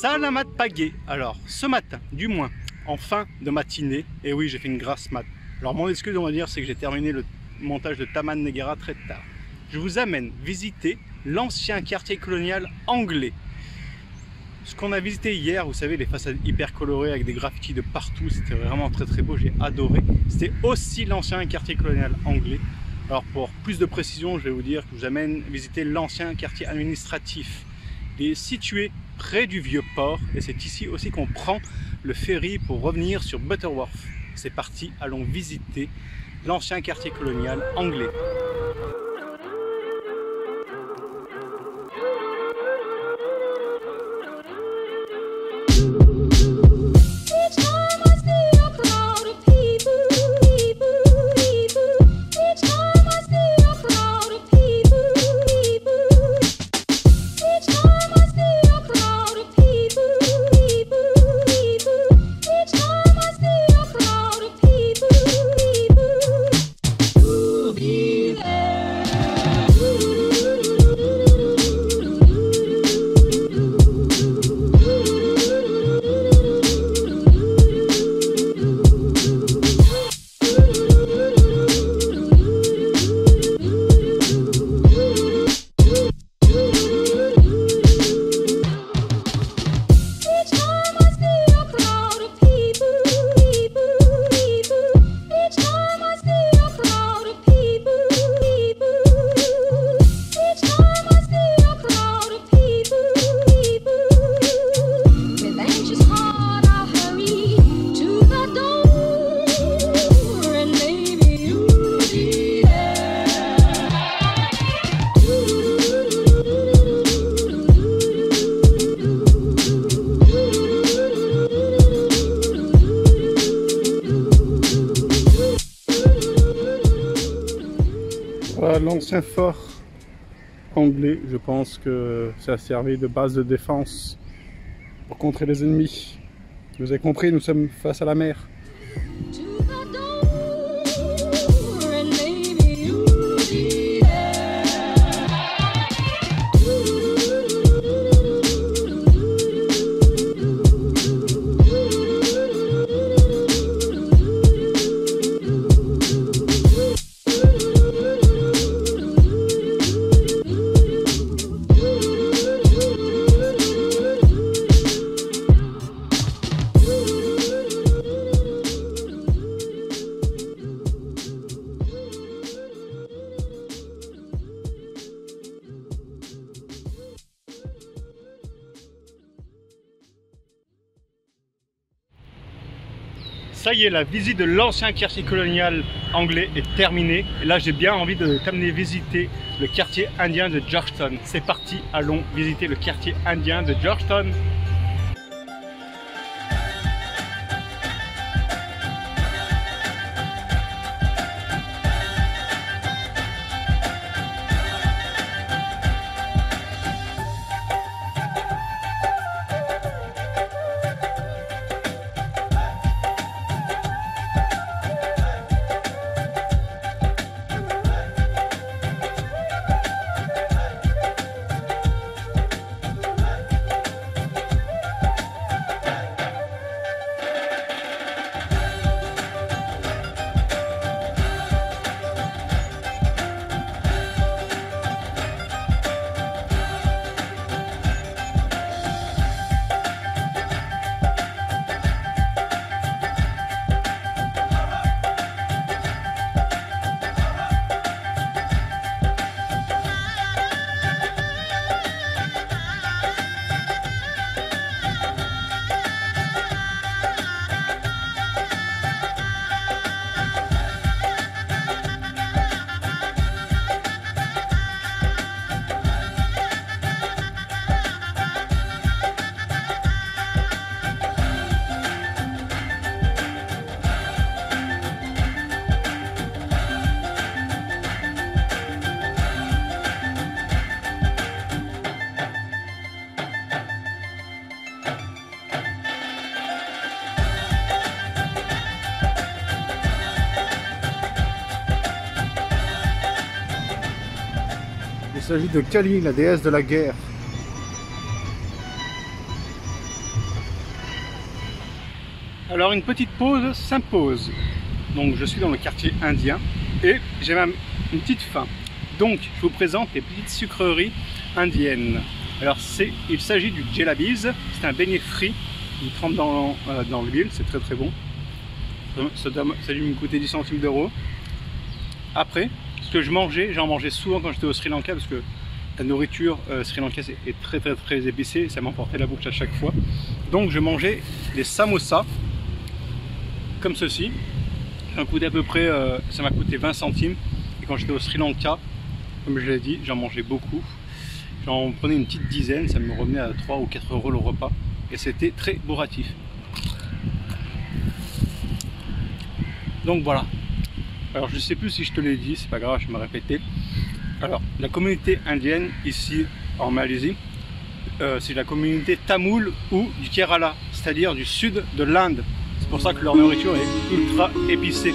Salamat pagé. Alors, ce matin, du moins, en fin de matinée, et oui, j'ai fait une grasse mat. Alors, mon excuse, on va dire, c'est que j'ai terminé le montage de Taman Negara très tard. Je vous amène visiter l'ancien quartier colonial anglais. Ce qu'on a visité hier, vous savez, les façades hyper colorées avec des graffitis de partout, c'était vraiment très très beau, j'ai adoré. C'était aussi l'ancien quartier colonial anglais. Alors, pour plus de précision, je vais vous dire que je vous amène visiter l'ancien quartier administratif. Il est situé près du vieux port et c'est ici aussi qu'on prend le ferry pour revenir sur Butterworth. C'est parti, allons visiter l'ancien quartier colonial anglais. Voilà l'ancien fort anglais, je pense que ça a servi de base de défense pour contrer les ennemis. Vous avez compris, nous sommes face à la mer. Ça y est, la visite de l'ancien quartier colonial anglais est terminée. Et là, j'ai bien envie de t'amener visiter le quartier indien de Georgetown. C'est parti, allons visiter le quartier indien de Georgetown. Il s'agit de Kali, la déesse de la guerre. Alors une petite pause s'impose. Donc je suis dans le quartier indien et j'ai même une petite faim. Donc je vous présente les petites sucreries indiennes. Alors il s'agit du jellabis, c'est un beignet frit, il trempe dans l'huile, c'est très très bon. Ça a dû me coûter 10 centimes d'euros. Après, ce que j'en mangeais souvent quand j'étais au Sri Lanka parce que la nourriture sri lankaise est très épicée, ça m'emportait la bouche à chaque fois. Donc je mangeais des samosas comme ceci. Ça m'a coûté à peu près, ça m'a coûté 20 centimes. Et quand j'étais au Sri Lanka, comme je l'ai dit, j'en mangeais beaucoup. J'en prenais une petite dizaine, ça me revenait à 3 ou 4 euros le repas. Et c'était très bourratif. Donc voilà. Alors je ne sais plus si je te l'ai dit, c'est pas grave, je vais me répéter. Alors la communauté indienne ici en Malaisie, c'est la communauté tamoule ou du Kerala, c'est-à-dire du sud de l'Inde. C'est pour ça que leur nourriture est ultra épicée.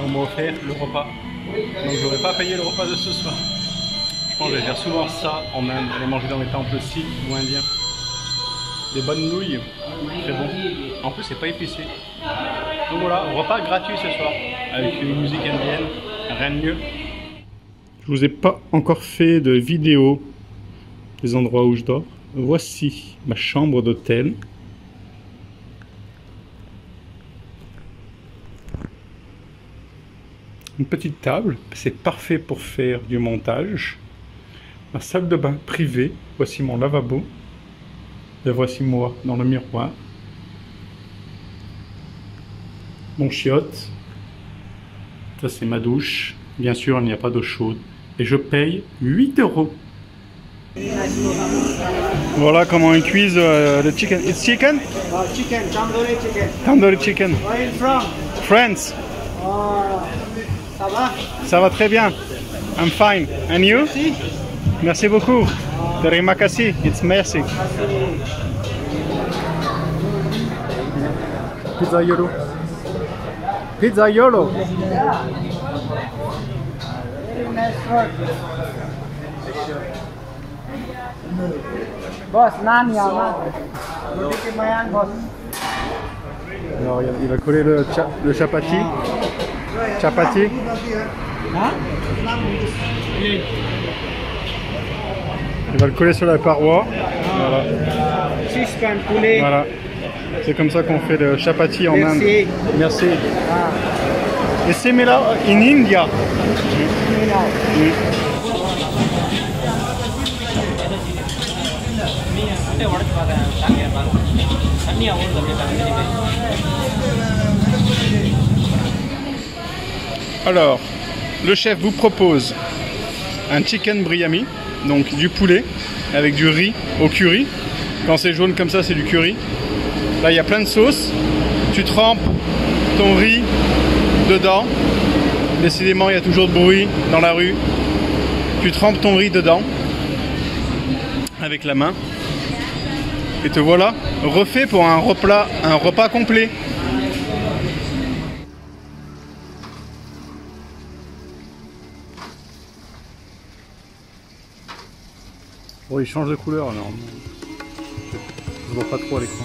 On m'a offert le repas, donc j'aurais pas payé le repas de ce soir. Je pense que je vais faire souvent ça en Inde, aller manger dans les temples sikh ou indiens. Des bonnes nouilles, très bon. En plus c'est pas épicé. Donc voilà, repas gratuit ce soir, avec une musique indienne, rien de mieux. Je vous ai pas encore fait de vidéo des endroits où je dors. Voici ma chambre d'hôtel. Une petite table, c'est parfait pour faire du montage. Ma salle de bain privée, voici mon lavabo. Et voici moi dans le miroir. Mon chiotte. Ça c'est ma douche. Bien sûr, il n'y a pas d'eau chaude. Et je paye 8 €. Voilà comment ils cuisent le chicken. It's chicken? Chicken, tandoori chicken. Tandoori chicken. Where are you from? France. Ça va? Ça va très bien. I'm fine. And you? Merci. Merci beaucoup. Terima kasih. It's merci. Pizza Yolo. Pizza Yolo. Very nice food. Boss, naan ya man. Roti Timbayan, boss. Alors il va coller le chapati. Chapati. Huh? Il va le coller sur la paroi. Voilà. Six-pan poulet. Voilà. C'est comme ça qu'on fait le chapati en Inde. Merci. Merci. Ah. Et c'est là in India. Alors, le chef vous propose un chicken biryani, donc du poulet avec du riz au curry. Quand c'est jaune comme ça, c'est du curry. Là, il y a plein de sauces. Tu trempes ton riz dedans. Décidément, il y a toujours de bruit dans la rue. Tu trempes ton riz dedans avec la main. Et te voilà refait pour un repas complet. Oh, il change de couleur alors. Je vois pas trop à l'écran.